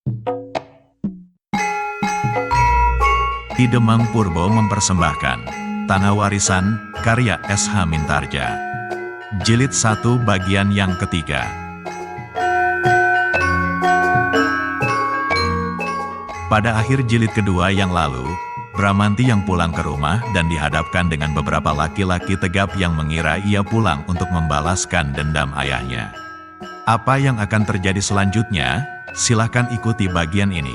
Ki Demang Purbo mempersembahkan Tanah Warisan, karya S.H. Mintarja. Jilid 1 bagian yang ketiga. Pada akhir jilid kedua yang lalu, Bramanti yang pulang ke rumah dan dihadapkan dengan beberapa laki-laki tegap yang mengira ia pulang untuk membalaskan dendam ayahnya. Apa yang akan terjadi selanjutnya? Silahkan ikuti bagian ini.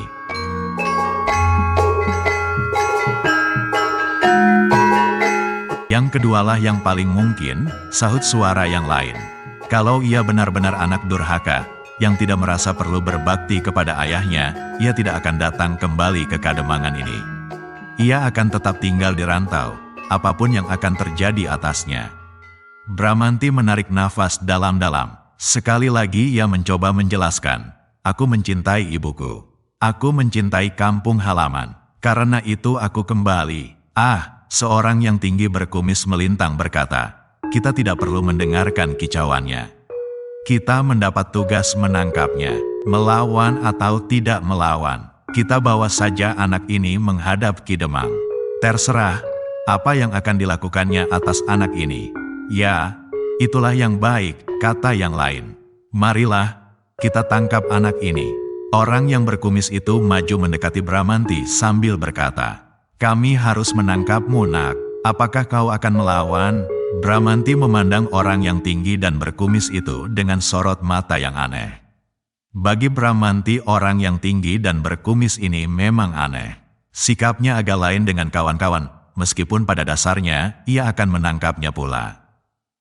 Yang kedualah yang paling mungkin, sahut suara yang lain. Kalau ia benar-benar anak durhaka, yang tidak merasa perlu berbakti kepada ayahnya, ia tidak akan datang kembali ke Kademangan ini. Ia akan tetap tinggal di rantau, apapun yang akan terjadi atasnya. Bramanti menarik nafas dalam-dalam. Sekali lagi ia mencoba menjelaskan, aku mencintai ibuku. Aku mencintai kampung halaman. Karena itu aku kembali. Seorang yang tinggi berkumis melintang berkata, kita tidak perlu mendengarkan kicauannya. Kita mendapat tugas menangkapnya, melawan atau tidak melawan. Kita bawa saja anak ini menghadap Ki Demang. Terserah, apa yang akan dilakukannya atas anak ini. Ya, itulah yang baik, kata yang lain. Marilah, kita tangkap anak ini. Orang yang berkumis itu maju mendekati Bramanti sambil berkata, kami harus menangkapmu, nak. Apakah kau akan melawan? Bramanti memandang orang yang tinggi dan berkumis itu dengan sorot mata yang aneh. Bagi Bramanti, orang yang tinggi dan berkumis ini memang aneh. Sikapnya agak lain dengan kawan-kawan, meskipun pada dasarnya ia akan menangkapnya pula.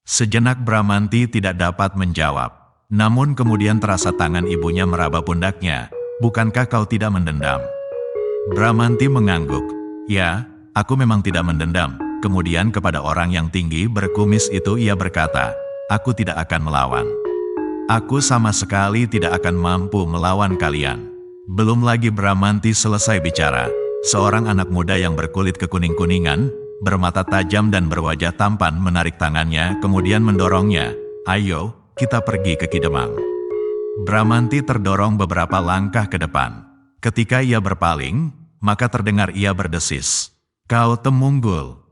Sejenak Bramanti tidak dapat menjawab. Namun kemudian terasa tangan ibunya meraba pundaknya. Bukankah kau tidak mendendam? Bramanti mengangguk. Ya, aku memang tidak mendendam. Kemudian kepada orang yang tinggi berkumis itu ia berkata, aku tidak akan melawan. Aku sama sekali tidak akan mampu melawan kalian. Belum lagi Bramanti selesai bicara, seorang anak muda yang berkulit kekuning-kuningan, bermata tajam dan berwajah tampan menarik tangannya kemudian mendorongnya, ayo, kita pergi ke Ki Demang. Bramanti terdorong beberapa langkah ke depan. Ketika ia berpaling, maka terdengar ia berdesis. Kau Temunggul.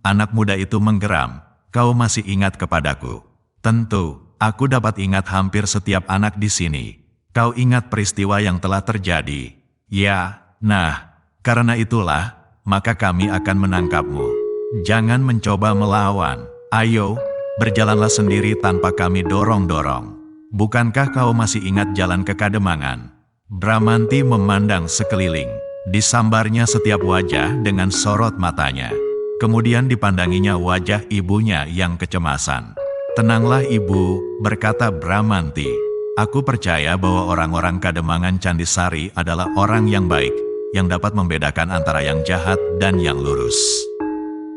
Anak muda itu menggeram. Kau masih ingat kepadaku? Tentu, aku dapat ingat hampir setiap anak di sini. Kau ingat peristiwa yang telah terjadi? Ya, nah, karena itulah, maka kami akan menangkapmu. Jangan mencoba melawan. Ayo, berjalanlah sendiri tanpa kami dorong-dorong. Bukankah kau masih ingat jalan ke Kademangan? Bramanti memandang sekeliling. Disambarnya setiap wajah dengan sorot matanya. Kemudian dipandanginya wajah ibunya yang kecemasan. Tenanglah ibu, berkata Bramanti. Aku percaya bahwa orang-orang Kademangan Candisari adalah orang yang baik, yang dapat membedakan antara yang jahat dan yang lurus.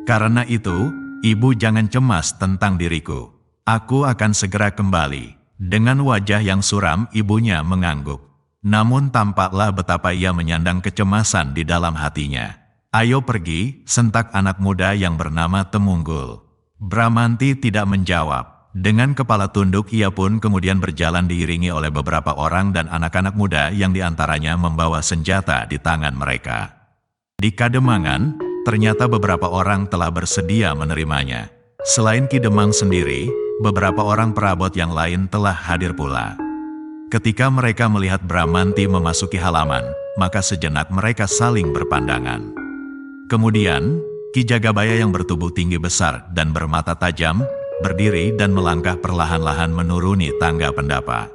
Karena itu, ibu jangan cemas tentang diriku. Aku akan segera kembali. Dengan wajah yang suram ibunya mengangguk. Namun tampaklah betapa ia menyandang kecemasan di dalam hatinya. Ayo pergi, sentak anak muda yang bernama Temunggul. Bramanti tidak menjawab. Dengan kepala tunduk ia pun kemudian berjalan diiringi oleh beberapa orang dan anak-anak muda yang diantaranya membawa senjata di tangan mereka. Di Kademangan, ternyata beberapa orang telah bersedia menerimanya. Selain Ki Demang sendiri, beberapa orang perabot yang lain telah hadir pula. Ketika mereka melihat Bramanti memasuki halaman, maka sejenak mereka saling berpandangan. Kemudian, Ki Jagabaya yang bertubuh tinggi besar dan bermata tajam, berdiri dan melangkah perlahan-lahan menuruni tangga pendapa.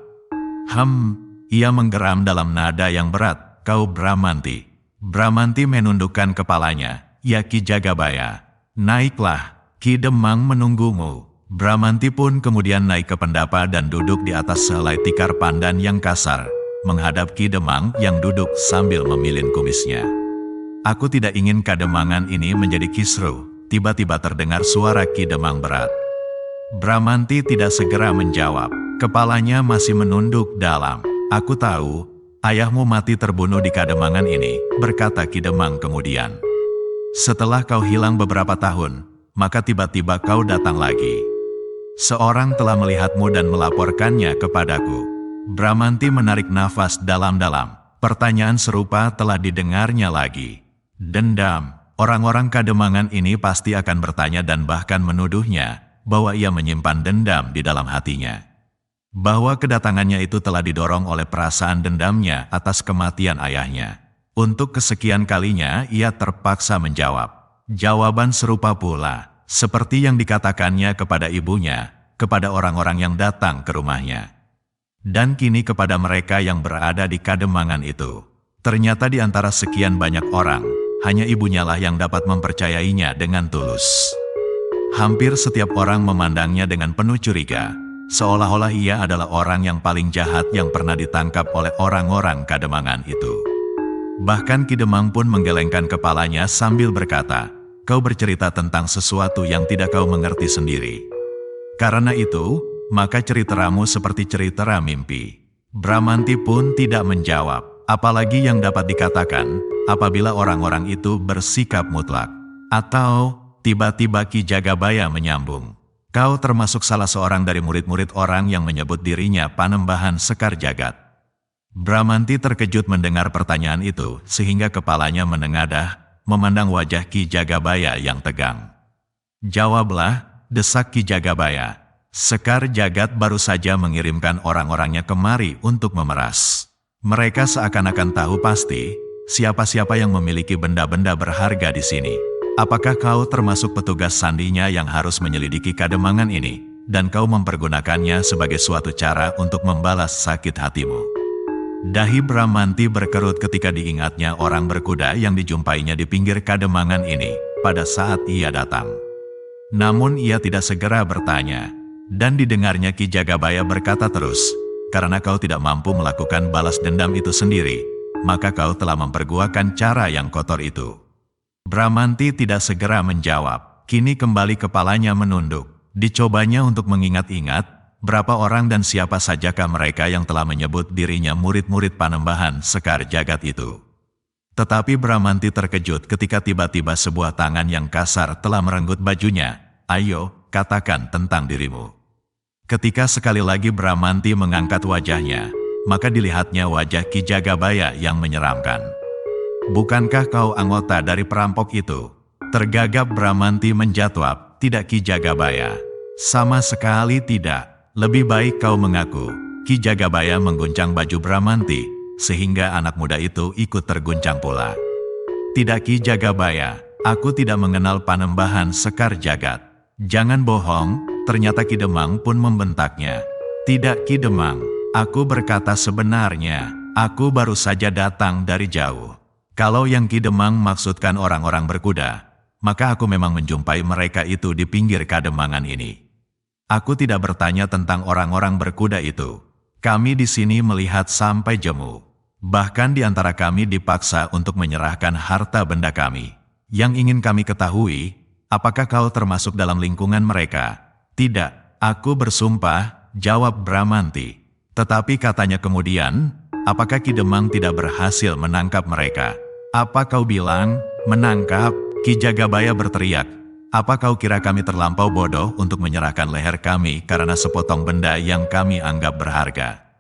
Ia menggeram dalam nada yang berat, kau Bramanti. Bramanti menundukkan kepalanya, ya Ki Jagabaya. Naiklah, Ki Demang menunggumu. Bramanti pun kemudian naik ke pendapa dan duduk di atas sehelai tikar pandan yang kasar, menghadap Ki Demang yang duduk sambil memilin kumisnya. Aku tidak ingin Kademangan ini menjadi kisruh, tiba-tiba terdengar suara Ki Demang berat. Bramanti tidak segera menjawab, kepalanya masih menunduk dalam. Aku tahu, ayahmu mati terbunuh di Kademangan ini, berkata Ki Demang kemudian. Setelah kau hilang beberapa tahun, maka tiba-tiba kau datang lagi. Seorang telah melihatmu dan melaporkannya kepadaku. Bramanti menarik nafas dalam-dalam. Pertanyaan serupa telah didengarnya lagi. Dendam. Orang-orang Kademangan ini pasti akan bertanya dan bahkan menuduhnya bahwa ia menyimpan dendam di dalam hatinya. Bahwa kedatangannya itu telah didorong oleh perasaan dendamnya atas kematian ayahnya. Untuk kesekian kalinya ia terpaksa menjawab. Jawaban serupa pula, seperti yang dikatakannya kepada ibunya, kepada orang-orang yang datang ke rumahnya. Dan kini kepada mereka yang berada di Kademangan itu. Ternyata di antara sekian banyak orang, hanya ibunya lah yang dapat mempercayainya dengan tulus. Hampir setiap orang memandangnya dengan penuh curiga, seolah-olah ia adalah orang yang paling jahat yang pernah ditangkap oleh orang-orang Kademangan itu. Bahkan Ki Demang pun menggelengkan kepalanya sambil berkata, "Kau bercerita tentang sesuatu yang tidak kau mengerti sendiri. Karena itu, maka ceritamu seperti cerita mimpi." Bramanti pun tidak menjawab, apalagi yang dapat dikatakan apabila orang-orang itu bersikap mutlak. Atau tiba-tiba Ki Jagabaya menyambung, "Kau termasuk salah seorang dari murid-murid orang yang menyebut dirinya Panembahan Sekar Jagat." Bramanti terkejut mendengar pertanyaan itu, sehingga kepalanya menengadah, memandang wajah Ki Jagabaya yang tegang. "Jawablah," desak Ki Jagabaya. "Sekar Jagat baru saja mengirimkan orang-orangnya kemari untuk memeras. Mereka seakan-akan tahu pasti siapa-siapa yang memiliki benda-benda berharga di sini. Apakah kau termasuk petugas sandinya yang harus menyelidiki Kademangan ini, dan kau mempergunakannya sebagai suatu cara untuk membalas sakit hatimu?" Dahi Bramanti berkerut ketika diingatnya orang berkuda yang dijumpainya di pinggir Kademangan ini pada saat ia datang. Namun ia tidak segera bertanya, dan didengarnya Ki Jagabaya berkata terus, "Karena kau tidak mampu melakukan balas dendam itu sendiri, maka kau telah mempergunakan cara yang kotor itu." Bramanti tidak segera menjawab, kini kembali kepalanya menunduk. Dicobanya untuk mengingat-ingat, berapa orang dan siapa sajakah mereka yang telah menyebut dirinya murid-murid Panembahan Sekar Jagat itu. Tetapi Bramanti terkejut ketika tiba-tiba sebuah tangan yang kasar telah merenggut bajunya. "Ayo, katakan tentang dirimu." Ketika sekali lagi Bramanti mengangkat wajahnya, maka dilihatnya wajah Ki Jagabaya yang menyeramkan. "Bukankah kau anggota dari perampok itu?" Tergagap Bramanti menjawab, "Tidak Ki Jagabaya. Sama sekali tidak. Lebih baik kau mengaku." Ki Jagabaya mengguncang baju Bramanti, sehingga anak muda itu ikut terguncang pula. "Tidak Ki Jagabaya, aku tidak mengenal Panembahan Sekar Jagat." "Jangan bohong," ternyata Ki Demang pun membentaknya. "Tidak Ki Demang, aku berkata sebenarnya, aku baru saja datang dari jauh." Kalau yang Ki Demang maksudkan orang-orang berkuda, maka aku memang menjumpai mereka itu di pinggir Kademangan ini. Aku tidak bertanya tentang orang-orang berkuda itu. Kami di sini melihat sampai jemu. Bahkan di antara kami dipaksa untuk menyerahkan harta benda kami. Yang ingin kami ketahui, apakah kau termasuk dalam lingkungan mereka?" "Tidak, aku bersumpah," jawab Bramanti. Tetapi katanya kemudian, "Apakah Ki Demang tidak berhasil menangkap mereka?" "Apa kau bilang, menangkap?" Ki Jagabaya berteriak. "Apa kau kira kami terlampau bodoh untuk menyerahkan leher kami karena sepotong benda yang kami anggap berharga?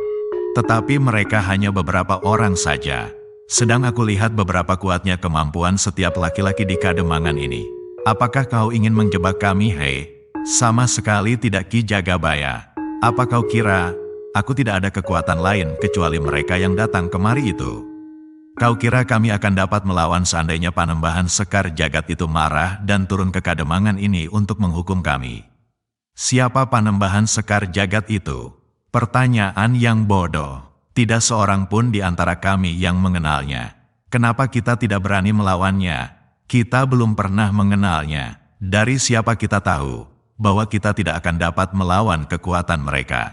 Tetapi mereka hanya beberapa orang saja. Sedang aku lihat beberapa kuatnya kemampuan setiap laki-laki di Kademangan ini. Apakah kau ingin menjebak kami, hei?" "Sama sekali tidak Ki Jagabaya. Apa kau kira aku tidak ada kekuatan lain kecuali mereka yang datang kemari itu? Kau kira kami akan dapat melawan seandainya Panembahan Sekar Jagat itu marah dan turun ke Kademangan ini untuk menghukum kami?" "Siapa Panembahan Sekar Jagat itu?" Pertanyaan yang bodoh. Tidak seorang pun di antara kami yang mengenalnya. Kenapa kita tidak berani melawannya? Kita belum pernah mengenalnya. Dari siapa kita tahu bahwa kita tidak akan dapat melawan kekuatan mereka?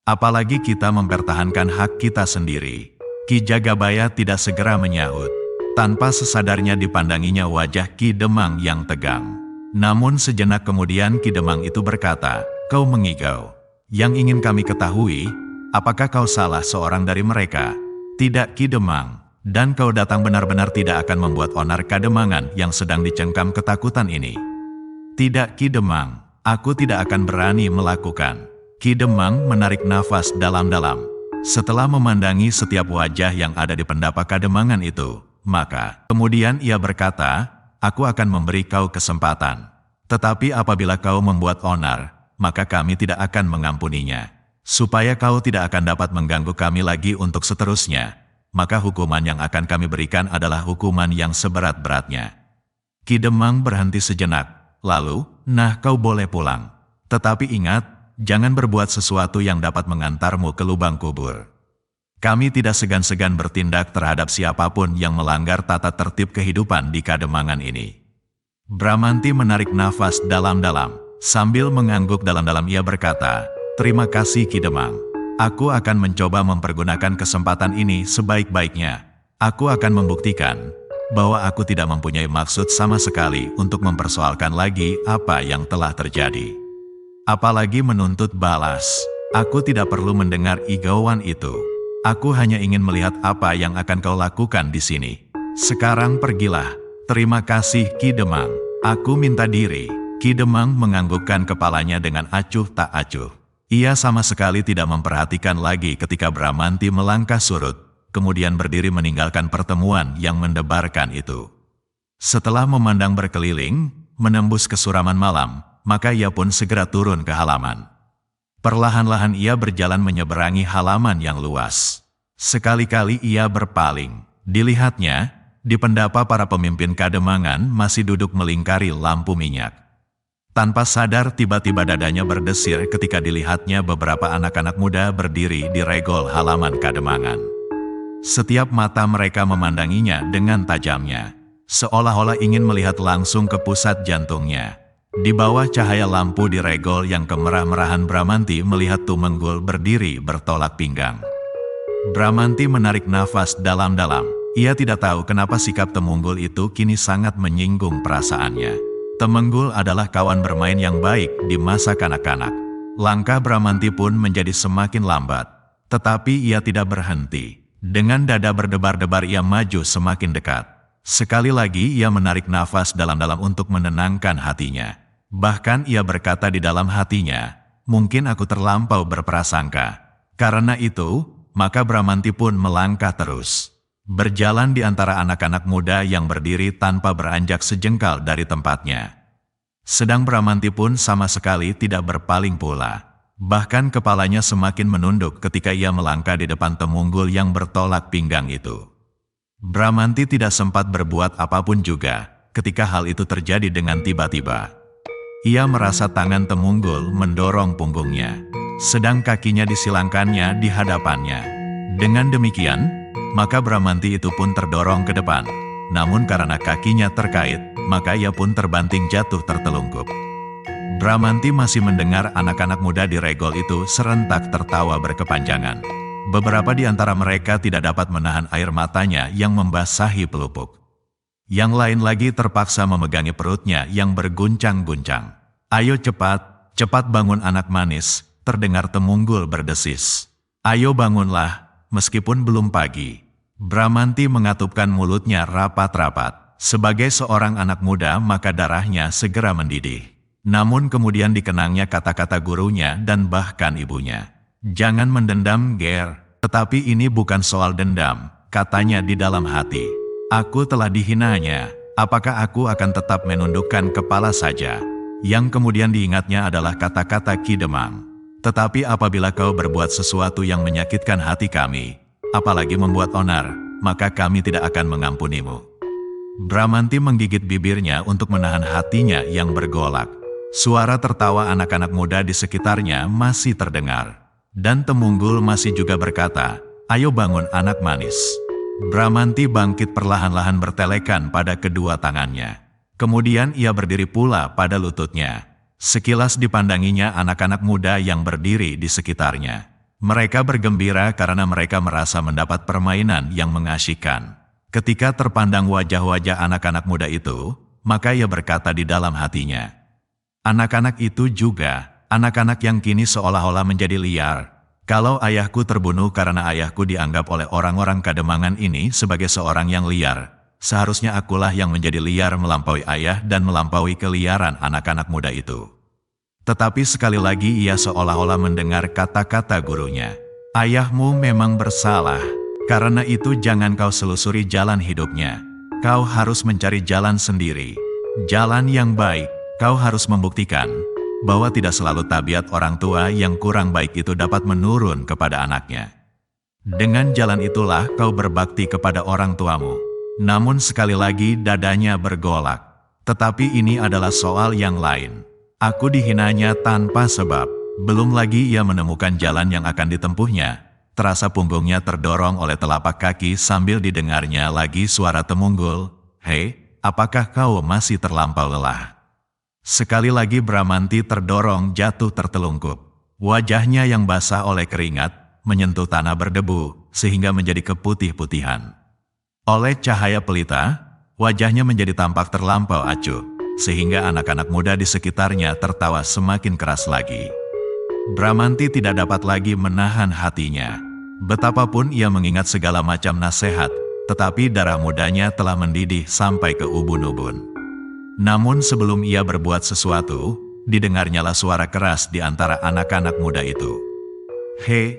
Apalagi kita mempertahankan hak kita sendiri." Ki Jagabaya tidak segera menyahut. Tanpa sesadarnya dipandanginya wajah Ki Demang yang tegang. Namun sejenak kemudian Ki Demang itu berkata, "Kau mengigau. Yang ingin kami ketahui, apakah kau salah seorang dari mereka?" "Tidak Ki Demang, dan kau datang benar-benar tidak akan membuat onar Kademangan yang sedang dicengkam ketakutan ini." "Tidak Ki Demang, aku tidak akan berani melakukan." Ki Demang menarik nafas dalam-dalam. Setelah memandangi setiap wajah yang ada di pendapa Kademangan itu, maka kemudian ia berkata, "Aku akan memberi kau kesempatan. Tetapi apabila kau membuat onar, maka kami tidak akan mengampuninya. Supaya kau tidak akan dapat mengganggu kami lagi untuk seterusnya, maka hukuman yang akan kami berikan adalah hukuman yang seberat-beratnya." Ki Demang berhenti sejenak, lalu, "Nah, kau boleh pulang. Tetapi ingat, jangan berbuat sesuatu yang dapat mengantarmu ke lubang kubur. Kami tidak segan-segan bertindak terhadap siapapun yang melanggar tata tertib kehidupan di Kademangan ini." Bramanti menarik nafas dalam-dalam. Sambil mengangguk dalam-dalam ia berkata, "Terima kasih Ki Demang. Aku akan mencoba mempergunakan kesempatan ini sebaik-baiknya. Aku akan membuktikan bahwa aku tidak mempunyai maksud sama sekali untuk mempersoalkan lagi apa yang telah terjadi. Apalagi menuntut balas. Aku tidak perlu mendengar igauan itu. Aku hanya ingin melihat apa yang akan kau lakukan di sini. Sekarang pergilah. Terima kasih Ki Demang. Aku minta diri." Ki Demang menganggukkan kepalanya dengan acuh tak acuh. Ia sama sekali tidak memperhatikan lagi ketika Bramanti melangkah surut, kemudian berdiri meninggalkan pertemuan yang mendebarkan itu. Setelah memandang berkeliling, menembus kesuraman malam, maka ia pun segera turun ke halaman. Perlahan-lahan ia berjalan menyeberangi halaman yang luas. Sekali-kali ia berpaling. Dilihatnya, di pendapa para pemimpin Kademangan masih duduk melingkari lampu minyak. Tanpa sadar tiba-tiba dadanya berdesir ketika dilihatnya beberapa anak-anak muda berdiri di regol halaman Kademangan. Setiap mata mereka memandanginya dengan tajamnya, seolah-olah ingin melihat langsung ke pusat jantungnya. Di bawah cahaya lampu di regol yang kemerah-merahan, Bramanti melihat Tumenggul berdiri bertolak pinggang. Bramanti menarik nafas dalam-dalam. Ia tidak tahu kenapa sikap Tumenggul itu kini sangat menyinggung perasaannya. Tumenggul adalah kawan bermain yang baik di masa kanak-kanak. Langkah Bramanti pun menjadi semakin lambat. Tetapi ia tidak berhenti. Dengan dada berdebar-debar ia maju semakin dekat. Sekali lagi ia menarik nafas dalam-dalam untuk menenangkan hatinya. Bahkan ia berkata di dalam hatinya, "Mungkin aku terlampau berprasangka." Karena itu, maka Bramanti pun melangkah terus. Berjalan di antara anak-anak muda yang berdiri tanpa beranjak sejengkal dari tempatnya. Sedang Bramanti pun sama sekali tidak berpaling pula. Bahkan kepalanya semakin menunduk ketika ia melangkah di depan Tumenggul yang bertolak pinggang itu. Bramanti tidak sempat berbuat apapun juga ketika hal itu terjadi dengan tiba-tiba. Ia merasa tangan Tumenggul mendorong punggungnya, sedang kakinya disilangkannya di hadapannya. Dengan demikian, maka Bramanti itu pun terdorong ke depan. Namun karena kakinya terkait, maka ia pun terbanting jatuh tertelungkup. Bramanti masih mendengar anak-anak muda di regol itu serentak tertawa berkepanjangan. Beberapa di antara mereka tidak dapat menahan air matanya yang membasahi pelupuk. Yang lain lagi terpaksa memegangi perutnya yang berguncang-guncang. "Ayo cepat, cepat bangun anak manis," terdengar Tumenggul berdesis. "Ayo bangunlah, meskipun belum pagi." Bramanti mengatupkan mulutnya rapat-rapat. Sebagai seorang anak muda maka darahnya segera mendidih. Namun kemudian dikenangnya kata-kata gurunya dan bahkan ibunya. "Jangan mendendam, Ger. Tetapi ini bukan soal dendam," katanya di dalam hati. "Aku telah dihinanya. Apakah aku akan tetap menundukkan kepala saja?" Yang kemudian diingatnya adalah kata-kata Ki Demang. "Tetapi apabila kau berbuat sesuatu yang menyakitkan hati kami, apalagi membuat onar, maka kami tidak akan mengampunimu." Bramanti menggigit bibirnya untuk menahan hatinya yang bergolak. Suara tertawa anak-anak muda di sekitarnya masih terdengar. Dan Tumenggul masih juga berkata, "Ayo bangun anak manis." Bramanti bangkit perlahan-lahan bertelekan pada kedua tangannya. Kemudian ia berdiri pula pada lututnya. Sekilas dipandanginya anak-anak muda yang berdiri di sekitarnya. Mereka bergembira karena mereka merasa mendapat permainan yang mengasyikkan. Ketika terpandang wajah-wajah anak-anak muda itu, maka ia berkata di dalam hatinya, "Anak-anak itu juga, anak-anak yang kini seolah-olah menjadi liar. Kalau ayahku terbunuh karena ayahku dianggap oleh orang-orang Kademangan ini sebagai seorang yang liar, seharusnya akulah yang menjadi liar melampaui ayah dan melampaui keliaran anak-anak muda itu." Tetapi sekali lagi ia seolah-olah mendengar kata-kata gurunya. Ayahmu memang bersalah, karena itu jangan kau selusuri jalan hidupnya. Kau harus mencari jalan sendiri. Jalan yang baik, kau harus membuktikan bahwa tidak selalu tabiat orang tua yang kurang baik itu dapat menurun kepada anaknya. Dengan jalan itulah kau berbakti kepada orang tuamu. Namun sekali lagi dadanya bergolak. Tetapi ini adalah soal yang lain. Aku dihinanya tanpa sebab. Belum lagi ia menemukan jalan yang akan ditempuhnya. Terasa punggungnya terdorong oleh telapak kaki sambil didengarnya lagi suara temunggul. Hei, apakah kau masih terlampau lelah? Sekali lagi Bramanti terdorong jatuh tertelungkup. Wajahnya yang basah oleh keringat, menyentuh tanah berdebu, sehingga menjadi keputih-putihan. Oleh cahaya pelita, wajahnya menjadi tampak terlampau acuh, sehingga anak-anak muda di sekitarnya tertawa semakin keras lagi. Bramanti tidak dapat lagi menahan hatinya. Betapapun ia mengingat segala macam nasihat, tetapi darah mudanya telah mendidih sampai ke ubun-ubun. Namun sebelum ia berbuat sesuatu, didengarnyalah suara keras di antara anak-anak muda itu. Hei,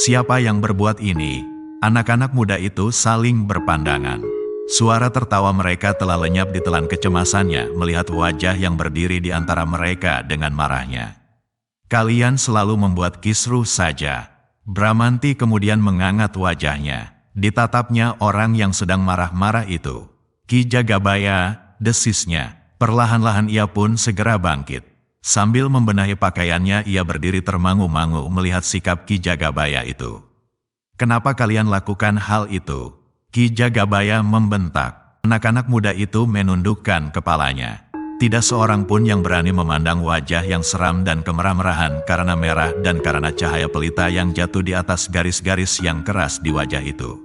siapa yang berbuat ini? Anak-anak muda itu saling berpandangan. Suara tertawa mereka telah lenyap ditelan kecemasannya melihat wajah yang berdiri di antara mereka dengan marahnya. Kalian selalu membuat kisruh saja. Bramanti kemudian mengangkat wajahnya. Ditatapnya orang yang sedang marah-marah itu. Ki Jagabaya, desisnya. Perlahan-lahan ia pun segera bangkit. Sambil membenahi pakaiannya ia berdiri termangu-mangu melihat sikap Ki Jagabaya itu. Kenapa kalian lakukan hal itu? Ki Jagabaya membentak. Anak-anak muda itu menundukkan kepalanya. Tidak seorang pun yang berani memandang wajah yang seram dan kemerah-merahan karena merah dan karena cahaya pelita yang jatuh di atas garis-garis yang keras di wajah itu.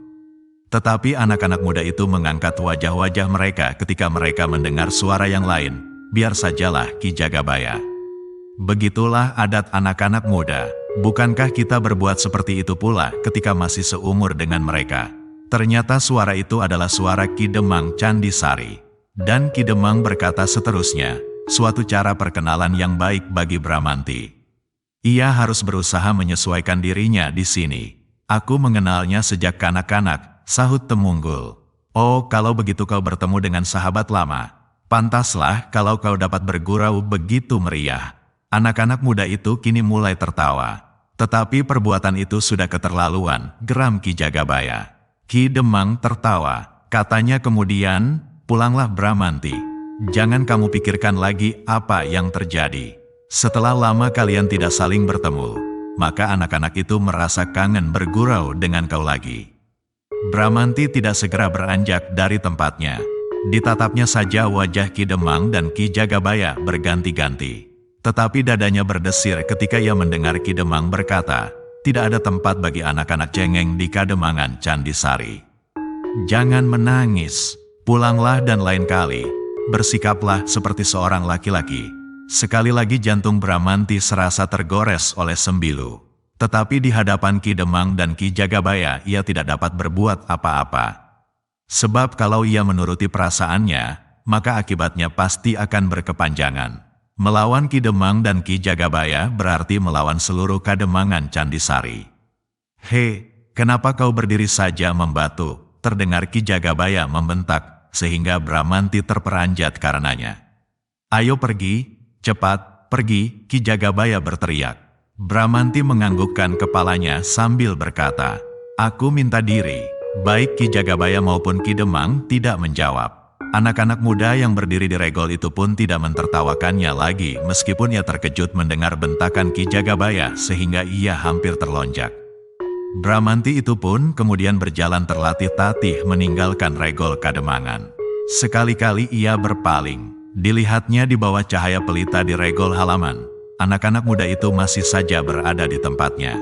Tetapi anak-anak muda itu mengangkat wajah-wajah mereka ketika mereka mendengar suara yang lain. Biar sajalah Ki Jagabaya. Begitulah adat anak-anak muda. Bukankah kita berbuat seperti itu pula ketika masih seumur dengan mereka? Ternyata suara itu adalah suara Ki Demang Candisari. Dan Ki Demang berkata seterusnya, suatu cara perkenalan yang baik bagi Bramanti. Ia harus berusaha menyesuaikan dirinya di sini. Aku mengenalnya sejak kanak-kanak, sahut Temunggul. Oh, kalau begitu kau bertemu dengan sahabat lama. Pantaslah kalau kau dapat bergurau begitu meriah. Anak-anak muda itu kini mulai tertawa. Tetapi perbuatan itu sudah keterlaluan, geram Ki Jagabaya. Ki Demang tertawa, katanya kemudian, pulanglah Bramanti. Jangan kamu pikirkan lagi apa yang terjadi. Setelah lama kalian tidak saling bertemu, maka anak-anak itu merasa kangen bergurau dengan kau lagi. Bramanti tidak segera beranjak dari tempatnya. Ditatapnya saja wajah Ki Demang dan Ki Jagabaya berganti-ganti. Tetapi dadanya berdesir ketika ia mendengar Ki Demang berkata, tidak ada tempat bagi anak-anak cengeng di Kademangan Candisari. Jangan menangis. Pulanglah dan lain kali, bersikaplah seperti seorang laki-laki. Sekali lagi jantung Bramanti serasa tergores oleh sembilu. Tetapi di hadapan Ki Demang dan Ki Jagabaya ia tidak dapat berbuat apa-apa. Sebab kalau ia menuruti perasaannya, maka akibatnya pasti akan berkepanjangan. Melawan Ki Demang dan Ki Jagabaya berarti melawan seluruh Kademangan Candisari. Hei, kenapa kau berdiri saja membatu? Terdengar Ki Jagabaya membentak. Sehingga Bramanti terperanjat karenanya. Ayo pergi, cepat, pergi, Ki Jagabaya berteriak. Bramanti menganggukkan kepalanya sambil berkata, aku minta diri. Baik Ki Jagabaya maupun Ki Demang tidak menjawab. Anak-anak muda yang berdiri di regol itu pun tidak mentertawakannya lagi meskipun ia terkejut mendengar bentakan Ki Jagabaya sehingga ia hampir terlonjak. Bramanti itu pun kemudian berjalan terlatih-tatih meninggalkan regol Kademangan. Sekali-kali ia berpaling. Dilihatnya di bawah cahaya pelita di regol halaman. Anak-anak muda itu masih saja berada di tempatnya.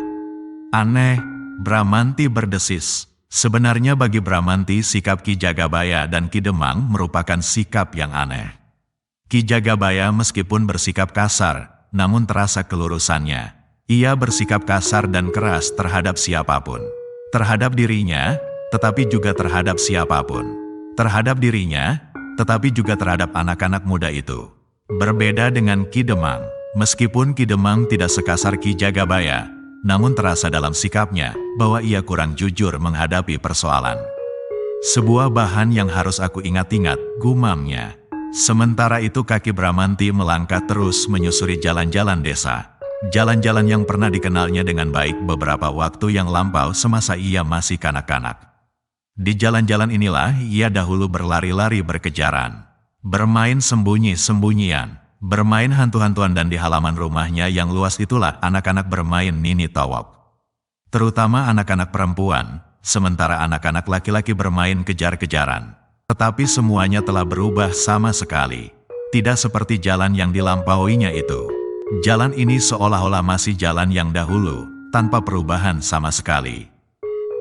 Aneh, Bramanti berdesis. Sebenarnya bagi Bramanti sikap Ki Jagabaya dan Ki Demang merupakan sikap yang aneh. Ki Jagabaya meskipun bersikap kasar, namun terasa kelurusannya. Ia bersikap kasar dan keras terhadap siapapun. Terhadap dirinya, tetapi juga terhadap siapapun. Terhadap dirinya, tetapi juga terhadap anak-anak muda itu. Berbeda dengan Ki Demang. Meskipun Ki Demang tidak sekasar Ki Jagabaya, namun terasa dalam sikapnya bahwa ia kurang jujur menghadapi persoalan. Sebuah bahan yang harus aku ingat-ingat, gumamnya. Sementara itu kaki Bramanti melangkah terus menyusuri jalan-jalan desa. Jalan-jalan yang pernah dikenalnya dengan baik beberapa waktu yang lampau semasa ia masih kanak-kanak. Di jalan-jalan inilah ia dahulu berlari-lari berkejaran, bermain sembunyi-sembunyian, bermain hantu-hantuan, dan di halaman rumahnya yang luas itulah anak-anak bermain nini tawab. Terutama anak-anak perempuan, sementara anak-anak laki-laki bermain kejar-kejaran. Tetapi semuanya telah berubah sama sekali. Tidak seperti jalan yang dilampauinya itu. Jalan ini seolah-olah masih jalan yang dahulu, tanpa perubahan sama sekali.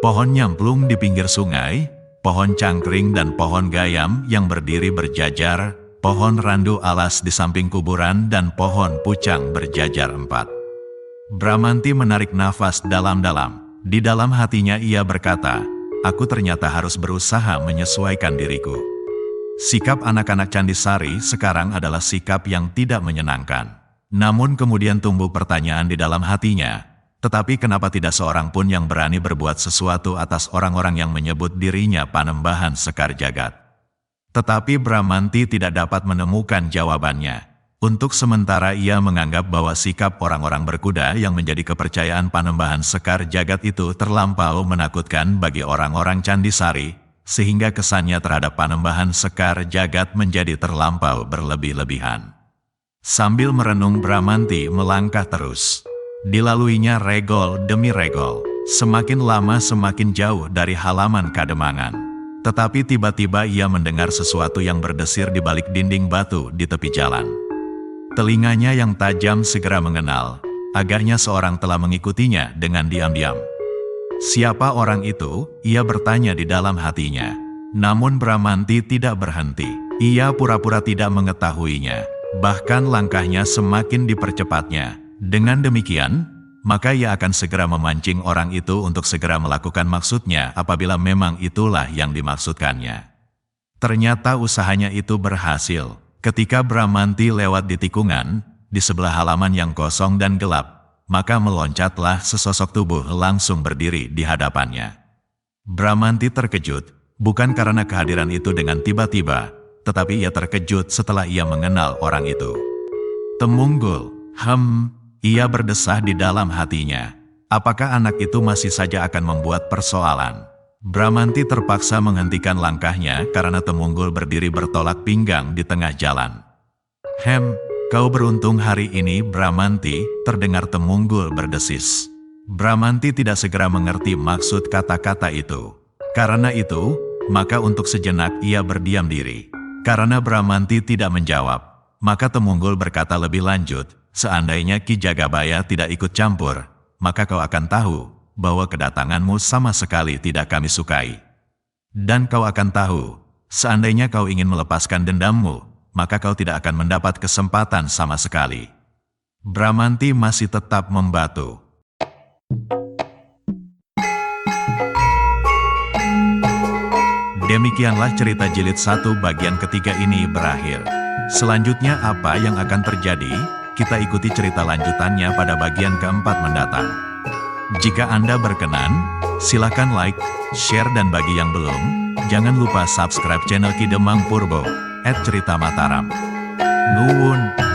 Pohon nyamplung di pinggir sungai, pohon cangkring dan pohon gayam yang berdiri berjajar, pohon randu alas di samping kuburan, dan pohon pucang berjajar 4. Bramanti menarik nafas dalam-dalam. Di dalam hatinya ia berkata, aku ternyata harus berusaha menyesuaikan diriku. Sikap anak-anak Candisari sekarang adalah sikap yang tidak menyenangkan. Namun kemudian tumbuh pertanyaan di dalam hatinya, tetapi kenapa tidak seorang pun yang berani berbuat sesuatu atas orang-orang yang menyebut dirinya Panembahan Sekar Jagat? Tetapi Bramanti tidak dapat menemukan jawabannya. Untuk sementara ia menganggap bahwa sikap orang-orang berkuda yang menjadi kepercayaan Panembahan Sekar Jagat itu terlampau menakutkan bagi orang-orang Candisari, sehingga kesannya terhadap Panembahan Sekar Jagat menjadi terlampau berlebih-lebihan. Sambil merenung Bramanti melangkah terus. Dilaluinya regol demi regol, semakin lama semakin jauh dari halaman Kademangan. Tetapi tiba-tiba ia mendengar sesuatu yang berdesir di balik dinding batu di tepi jalan. Telinganya yang tajam segera mengenal, agaknya seorang telah mengikutinya dengan diam-diam. Siapa orang itu? Ia bertanya di dalam hatinya. Namun Bramanti tidak berhenti. Ia pura-pura tidak mengetahuinya. Bahkan langkahnya semakin dipercepatnya. Dengan demikian, maka ia akan segera memancing orang itu untuk segera melakukan maksudnya apabila memang itulah yang dimaksudkannya. Ternyata usahanya itu berhasil. Ketika Bramanti lewat di tikungan, di sebelah halaman yang kosong dan gelap, maka meloncatlah sesosok tubuh langsung berdiri di hadapannya. Bramanti terkejut, bukan karena kehadiran itu dengan tiba-tiba, tetapi ia terkejut setelah ia mengenal orang itu. Temunggul, ia berdesah di dalam hatinya. Apakah anak itu masih saja akan membuat persoalan? Bramanti terpaksa menghentikan langkahnya karena Temunggul berdiri bertolak pinggang di tengah jalan. Kau beruntung hari ini, Bramanti, terdengar Temunggul berdesis. Bramanti tidak segera mengerti maksud kata-kata itu. Karena itu, maka untuk sejenak ia berdiam diri. Karena Bramanti tidak menjawab, maka Temunggul berkata lebih lanjut, seandainya Ki Jagabaya tidak ikut campur, maka kau akan tahu bahwa kedatanganmu sama sekali tidak kami sukai. Dan kau akan tahu, seandainya kau ingin melepaskan dendammu, maka kau tidak akan mendapat kesempatan sama sekali. Bramanti masih tetap membatu. Demikianlah cerita jilid 1 bagian ketiga ini berakhir. Selanjutnya apa yang akan terjadi? Kita ikuti cerita lanjutannya pada bagian keempat mendatang. Jika Anda berkenan, silakan like, share, dan bagi yang belum, jangan lupa subscribe channel Ki Demang Purbo @Cerita Mataram. Nuwun.